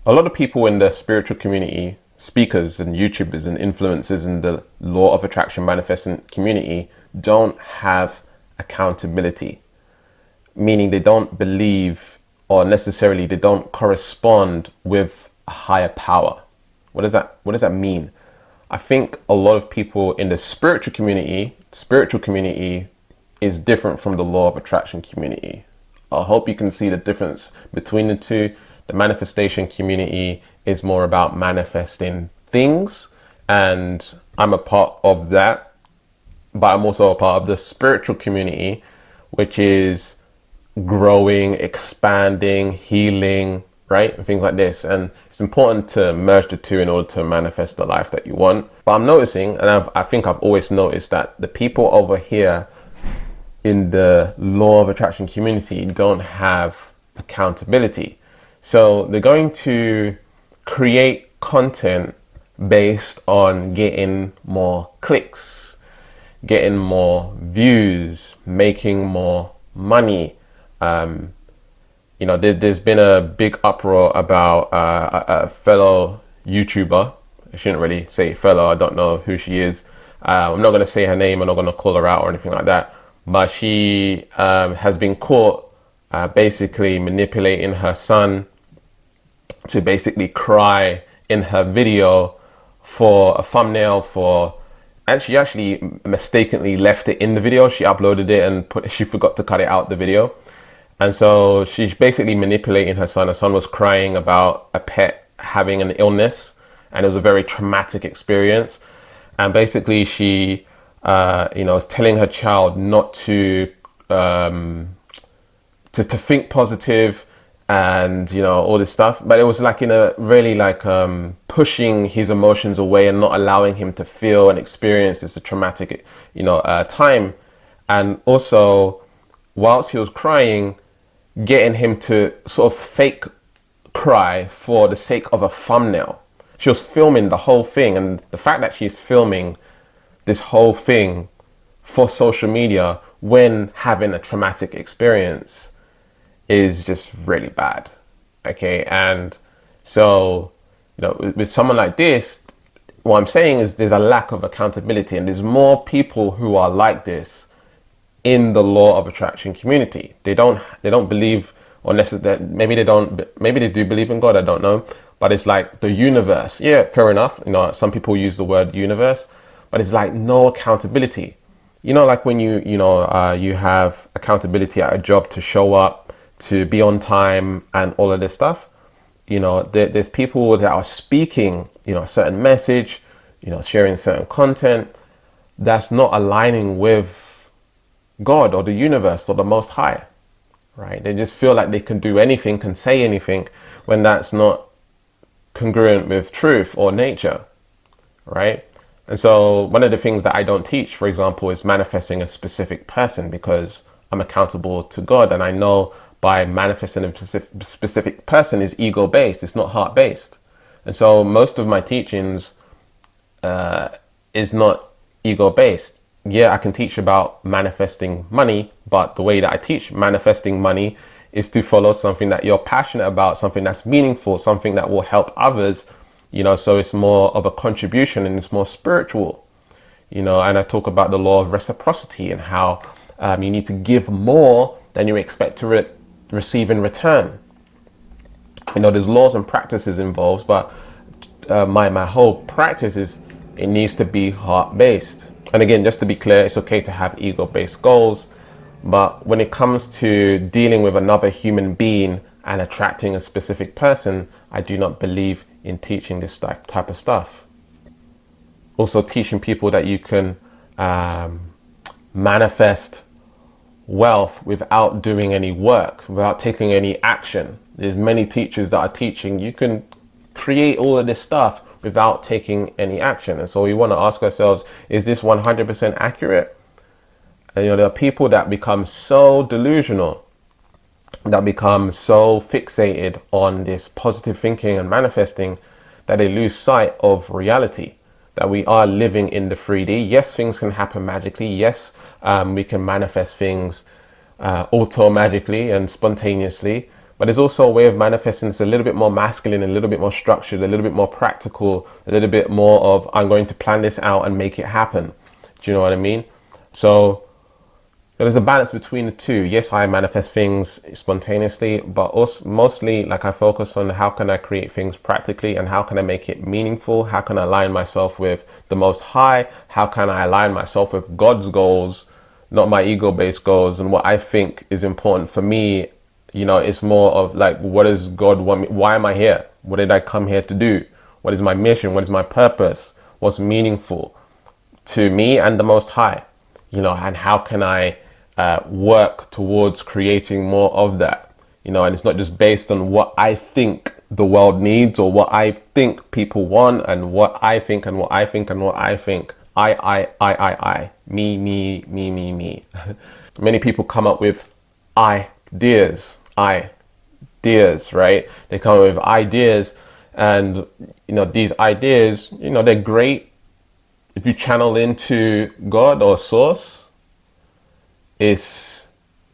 a lot of people in the spiritual community, speakers and YouTubers and influencers in the law of attraction manifesting community, don't have accountability, meaning they don't believe, or necessarily they don't correspond with a higher power. What does that mean? I think a lot of people in the spiritual community is different from the law of attraction community. I hope you can see the difference between the two. The manifestation community is more about manifesting things, and I'm a part of that, but I'm also a part of the spiritual community, which is growing, expanding, healing, right? And things like this. And it's important to merge the two in order to manifest the life that you want. But I'm noticing, and I think I've always noticed, that the people over here in the law of attraction community don't have accountability. So they're going to create content based on getting more clicks, getting more views, making more money. There's been a big uproar about a fellow YouTuber. I shouldn't really say fellow, I don't know who she is. I'm not going to say her name, I'm not going to call her out or anything like that. But she has been caught basically manipulating her son to basically cry in her video for a thumbnail and she actually mistakenly left it in the video. She uploaded it and she forgot to cut it out the video. And so she's basically manipulating her son. Her son was crying about a pet having an illness, and it was a very traumatic experience. And basically she is telling her child not to think positive and all this stuff, but it was like in a really pushing his emotions away and not allowing him to feel and experience this traumatic time. And also, whilst he was crying, getting him to sort of fake cry for the sake of a thumbnail. She was filming the whole thing, and the fact that she's filming this whole thing for social media when having a traumatic experience is just really bad. Okay, and so with someone like this, what I'm saying is there's a lack of accountability, and there's more people who are like this in the law of attraction community. They don't believe, or necessarily, maybe they do believe in God, I don't know, but it's like the universe. Yeah, fair enough. Some people use the word universe, but it's like no accountability. Like when you have accountability at a job to show up, to be on time, and all of this stuff. There's people that are speaking, a certain message, sharing certain content that's not aligning with God or the universe or the Most High, right? They just feel like they can do anything, can say anything, when that's not congruent with truth or nature, right? And so one of the things that I don't teach, for example, is manifesting a specific person, because I'm accountable to God, and I know by manifesting a specific person is ego-based, it's not heart-based. And so most of my teachings is not ego-based. Yeah, I can teach about manifesting money, but the way that I teach manifesting money is to follow something that you're passionate about, something that's meaningful, something that will help others, so it's more of a contribution and it's more spiritual, and I talk about the law of reciprocity and how you need to give more than you expect to receive in return. There's laws and practices involved, but my whole practice is it needs to be heart-based. And again, just to be clear, it's okay to have ego-based goals, but when it comes to dealing with another human being and attracting a specific person, I do not believe in teaching this type of stuff. Also teaching people that you can manifest wealth without doing any work, without taking any action. There's many teachers that are teaching you can create all of this stuff without taking any action. And so we want to ask ourselves, is this 100% accurate? And there are people that become so delusional, that become so fixated on this positive thinking and manifesting, that they lose sight of reality, that we are living in the 3D. Yes, things can happen magically. Yes, we can manifest things auto-magically and spontaneously, but it's also a way of manifesting that's a little bit more masculine, a little bit more structured, a little bit more practical, a little bit more of, I'm going to plan this out and make it happen. Do you know what I mean? So there's a balance between the two. Yes, I manifest things spontaneously, but also mostly like I focus on how can I create things practically and how can I make it meaningful? How can I align myself with the Most High? How can I align myself with God's goals, not my ego-based goals and what I think is important for me? You know, it's more of like, what does God want me? Why am I here? What did I come here to do? What is my mission? What is my purpose? What's meaningful to me and the Most High? You know, and how can I work towards creating more of that? You know, and it's not just based on what I think the world needs or what I think people want and what I think and what I think and what I think. I. Me. Many people come up with ideas, right? They come up with ideas, and you know, these ideas, you know, they're great if you channel into God or source. It's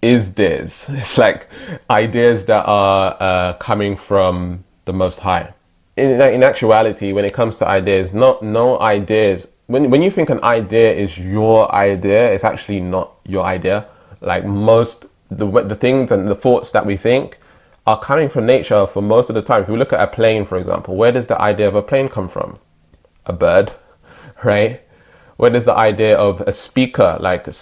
like ideas that are coming from the Most High. In actuality, when it comes to ideas, no ideas. When you think an idea is your idea, it's actually not your idea. Like most the things and the thoughts that we think are coming from nature for most of the time. If we look at a plane, for example, where does the idea of a plane come from? A bird, right? Where does the idea of a speaker, like a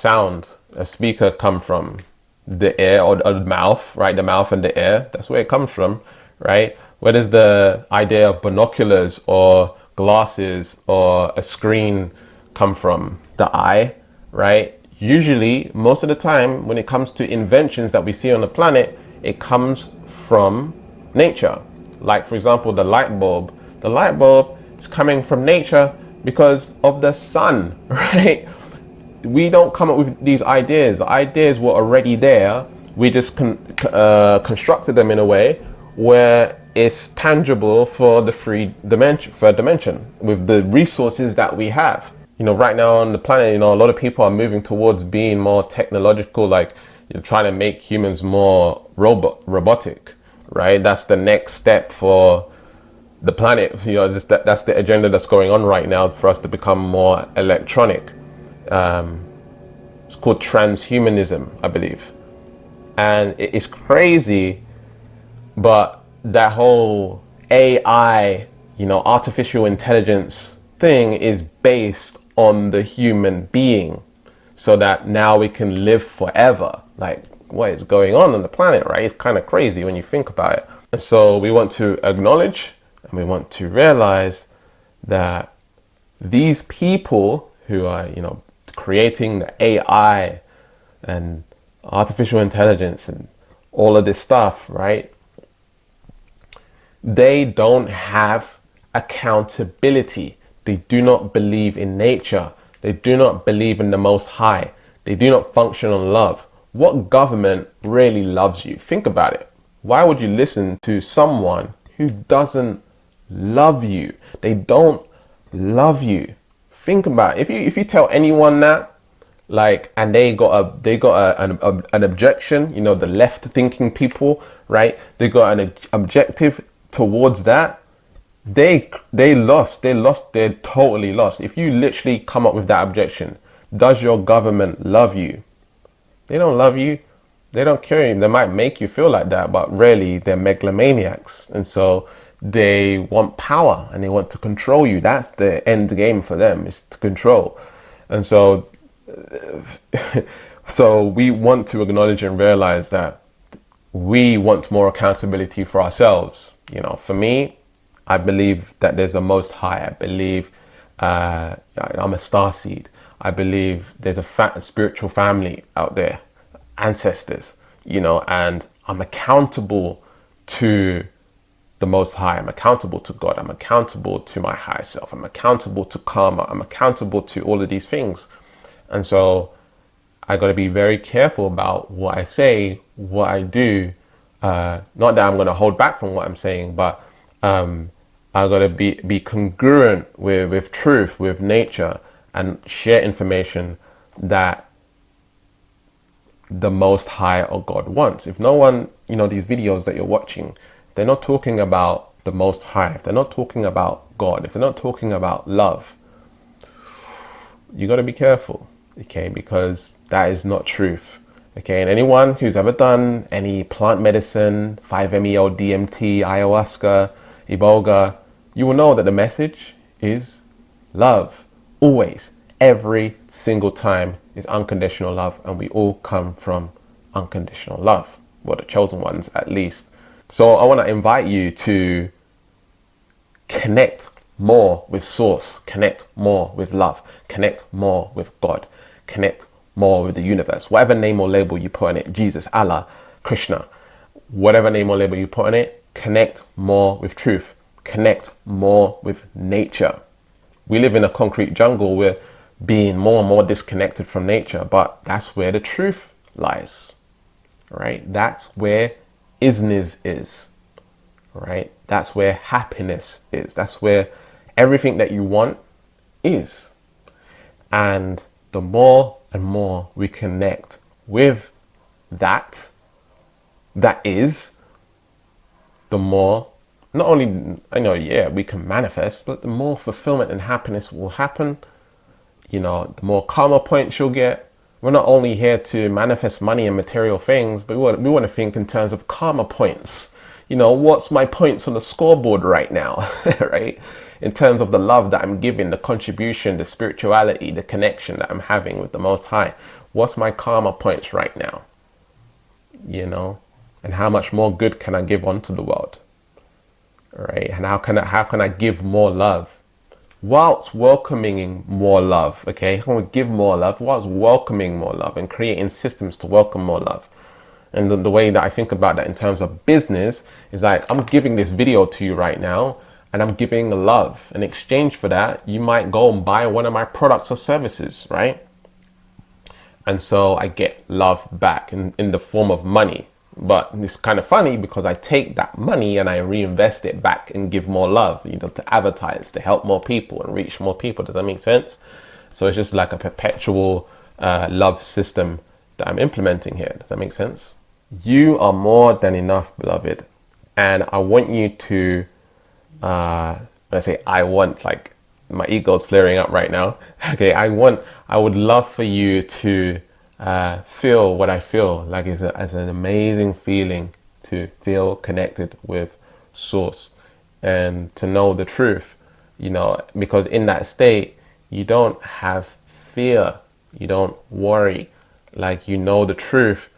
speaker, come from? The ear or the mouth, right? The mouth and the ear, that's where it comes from, right? Where does the idea of binoculars or glasses or a screen come from? The eye, right? Usually, most of the time, when it comes to inventions that we see on the planet, it comes from nature. Like, for example, the light bulb. The light bulb is coming from nature because of the sun, right? We don't come up with these ideas. The ideas were already there. We just constructed them in a way where it's tangible for the third dimension with the resources that we have. You know, right now on the planet, you know, a lot of people are moving towards being more technological, like, you know, trying to make humans more robotic, right? That's the next step for the planet. You know, that's the agenda that's going on right now for us to become more electronic. It's called transhumanism, I believe. And it's crazy, but that whole AI, you know, artificial intelligence thing is based on the human being, so that now we can live forever. Like, what is going on the planet, right? It's kind of crazy when you think about it. And so we want to acknowledge and we want to realize that these people who are, you know, creating the AI and artificial intelligence and all of this stuff, right? They don't have accountability. They do not believe in nature. They do not believe in the Most High. They do not function on love. What government really loves you? Think about it. Why would you listen to someone who doesn't love you? They don't love you. Think about it. If you tell anyone that, like, and they got an objection, you know, the left thinking people, right? They got an objective towards that. They lost. They're totally lost. If you literally come up with that objection, does your government love you? They don't love you. They don't care you. They might make you feel like that, but really they're megalomaniacs. And so they want power and they want to control you. That's the end game for them, is to control. And so we want to acknowledge and realize that we want more accountability for ourselves. You know, for me, I believe that there's a Most High. I believe I'm a starseed. I believe there's a spiritual family out there, ancestors, you know, and I'm accountable to the Most High. I'm accountable to God. I'm accountable to my higher self. I'm accountable to karma. I'm accountable to all of these things. And so I got to be very careful about what I say, what I do. Not that I'm going to hold back from what I'm saying, but I got to be congruent with truth, with nature, and share information that the Most High or God wants. If no one these videos that you're watching, they're not talking about the Most High, if they're not talking about God, if they're not talking about love, you got to be careful, okay? Because that is not truth, okay? And anyone who's ever done any plant medicine, 5-MeO, DMT, ayahuasca, iboga, you will know that the message is love. Always, every single time is unconditional love, and we all come from unconditional love. Well, the chosen ones, at least. So I want to invite you to connect more with source, connect more with love, connect more with God, connect more with the universe, whatever name or label you put on it, Jesus, Allah, Krishna, whatever name or label you put on it, connect more with truth, connect more with nature. We live in a concrete jungle. We're being more and more disconnected from nature, but that's where the truth lies, right? That's where isness is, right? That's where happiness is. That's where everything that you want is. And the more and more we connect with that is, the more, not only, we can manifest, but the more fulfillment and happiness will happen. The more karma points you'll get. We're not only here to manifest money and material things, but we want to think in terms of karma points. What's my points on the scoreboard right now, right? In terms of the love that I'm giving, the contribution, the spirituality, the connection that I'm having with the Most High. What's my karma points right now? And how much more good can I give onto the world, right? And how can I give more love whilst welcoming more love? Okay, how can we give more love whilst welcoming more love and creating systems to welcome more love? And the way that I think about that in terms of business is like, I'm giving this video to you right now, and I'm giving love. In exchange for that, you might go and buy one of my products or services, right? And so I get love back in the form of money. But it's kind of funny because I take that money and I reinvest it back and give more love, to advertise, to help more people and reach more people. Does that make sense? So it's just like a perpetual love system that I'm implementing here. Does that make sense? You are more than enough, beloved. And I want you to, when I say I want, like my ego's flaring up right now. Okay, I would love for you to feel what I feel, like as an amazing feeling to feel connected with source and to know the truth, because in that state, you don't have fear, you don't worry, like the truth.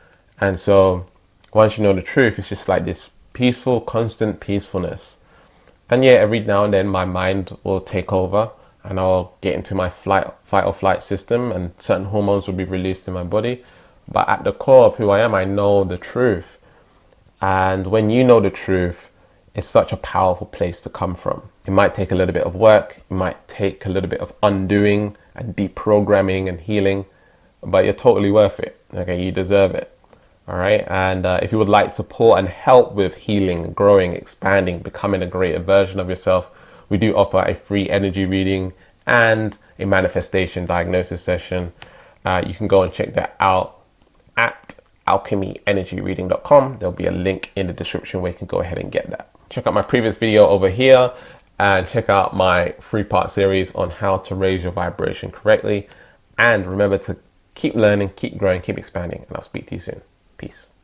And so once you know the truth, it's just like this peaceful, constant peacefulness. And yeah, every now and then my mind will take over and I'll get into my fight or flight system and certain hormones will be released in my body. But at the core of who I am, I know the truth. And when you know the truth, it's such a powerful place to come from. It might take a little bit of work. It might take a little bit of undoing and deprogramming and healing, but you're totally worth it. Okay, you deserve it. All right. And if you would like support and help with healing, growing, expanding, becoming a greater version of yourself, we do offer a free energy reading and a manifestation diagnosis session. You can go and check that out at alchemyenergyreading.com. There'll be a link in the description where you can go ahead and get that. Check out my previous video over here and check out my 3-part series on how to raise your vibration correctly. And remember to keep learning, keep growing, keep expanding, and I'll speak to you soon. Peace.